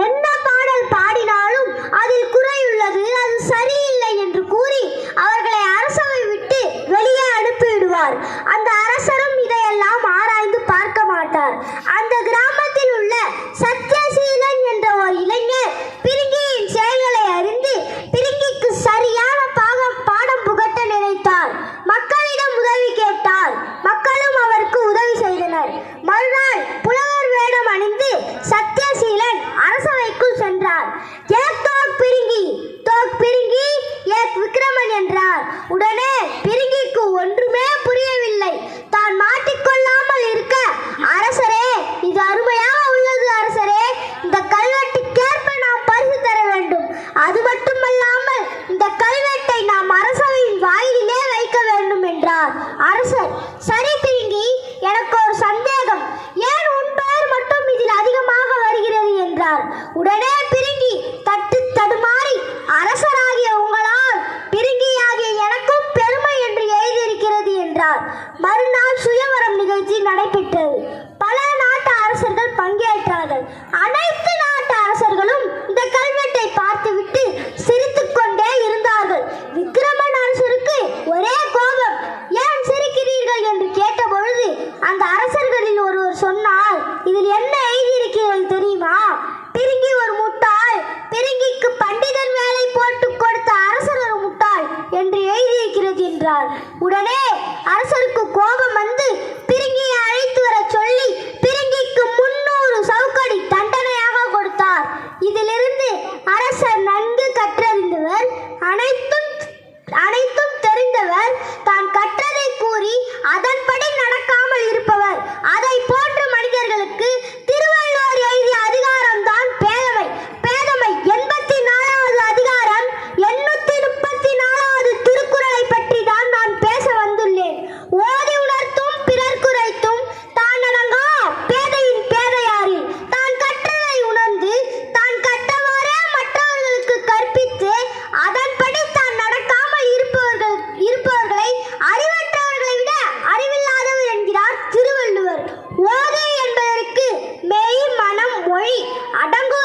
என்ன பாடல் பாடினாலும் அதில் குறையுள்ளது, அது சரியில்லை என்று கூறி அவர்களை அரசவை விட்டு வெளியே அனுப்பிவிடுவார். அந்த அரசரும் இதையெல்லாம் ஆராய்ந்து பார்க்க மாட்டார். அந்த கிராமத்தில் உள்ள சத்யசீலன் என்ற ஒரு இளைஞர் பிரிங்கியின் செயல்களை அறிந்து பிரிங்கிக்கு சரியான பாடம் புகட்ட நினைத்தார். மக்களிடம் உதவி கேட்டார். மக்களும் அவருக்கு உதவி செய்தனர். மறுநாள் புலவர் வேடம் அணிந்து சத்யசீலன் அரசவைக்குள் சென்றார். ஏக் தோக் பிரிங்கி, தோக் பிரிங்கி, ஏக் விக்ரமன் என்றார். உடனே பிரிங்கிக்கு ஒன்றுமே புரியவில்லை. தான் மாட்டிக்கொள்ளாமல் இருக்க, அரசரே, இது அருமையாக உள்ளது அரசரே, இந்த கல்வெட்டுக்கேற்ப நாம் பரிசு தர வேண்டும். அது மட்டுமல்லாமல் இந்த கல்வெட்டை நாம் அரசவையின் வாயிலே வைக்க வேண்டும் என்றார். அரசர், சரி பிரிங்கி, எனக்கு ஒரு சந்தேகம், ஏன் உன் பெயர் மட்டும் இதில் அதிகமாக வருகிறது என்றார். உடனே பிரிங்கி தட்டு தடுமாறி, அரசராகிய உங்களால் பிரிங்கியாகிய எனக்கும் பெருமை என்று எழுதியிருக்கிறது என்றார். மறுநாள் சுயவரம் நிகழ்ச்சி நடைபெற்றது. பல நாட்டு அரசர்கள் பங்கேற்றார்கள். அனைத்து நாட்டு அரசர்களும் இந்த கல்வெட்டை பார்த்துவிட்டு சிரித்துக் கொண்டே இருந்தார்கள். விக்ரமன் அரசருக்கு ஒரே கோபம். ஏன் சிரிக்கிறீர்கள் என்று கேட்டபொழுது அந்த அரசர்களில் ஒருவர் சொன்னார், இதில் என்ன எழுதியிருக்கிறது தெரியுமா? பிரிங்கி ஒரு முட்டாள், பிரிங்கிக்கு பண்டிதன் வேலை போட்டு கொடுத்த அரசர் ஒரு முட்டாள் என்று எழுதியிருக்கிறது என்றார். உடனே அரசருக்கு கோபம் வந்து பிரிங்கியை அழைத்து வர சொல்லி பிரிங்கிக்கு 300 சவுக்கடி தண்டனையாக கொடுத்தார். இதிலிருந்து அரசர் நன்கு கற்றறிந்தவர், அனைத்தும் தெரிந்தவர், தான் கற்றதை கூறி அதன்படி நடக்காமல் இருப்பவர். அதை போன்ற மனிதர்களுக்கு திருவள்ளுவர் எழுதிய அதிகாரம் தான் பேதமை. பேதமை 84வது அதிகாரம் 834வது திருக்குறளை பற்றி தான் நான் பேச வந்துள்ளேன். ஓதி உணர்த்தும் பிறர் குறைத்தும் தான் அடங்கா பேதையின் பேதையாரில், தான் கற்றதை உணர்ந்து தான் கற்றவாறே மற்றவர்களுக்கு கற்பித்து அதன்படி தான் நடக்காமல் இருப்பவர்களை அறிவற்றவர்களை விட அறிவில்லாதவர் என்கிறார் திருவள்ளுவர். ஓது என்பதற்கு மெய், மனம், மொழி அடங்கும்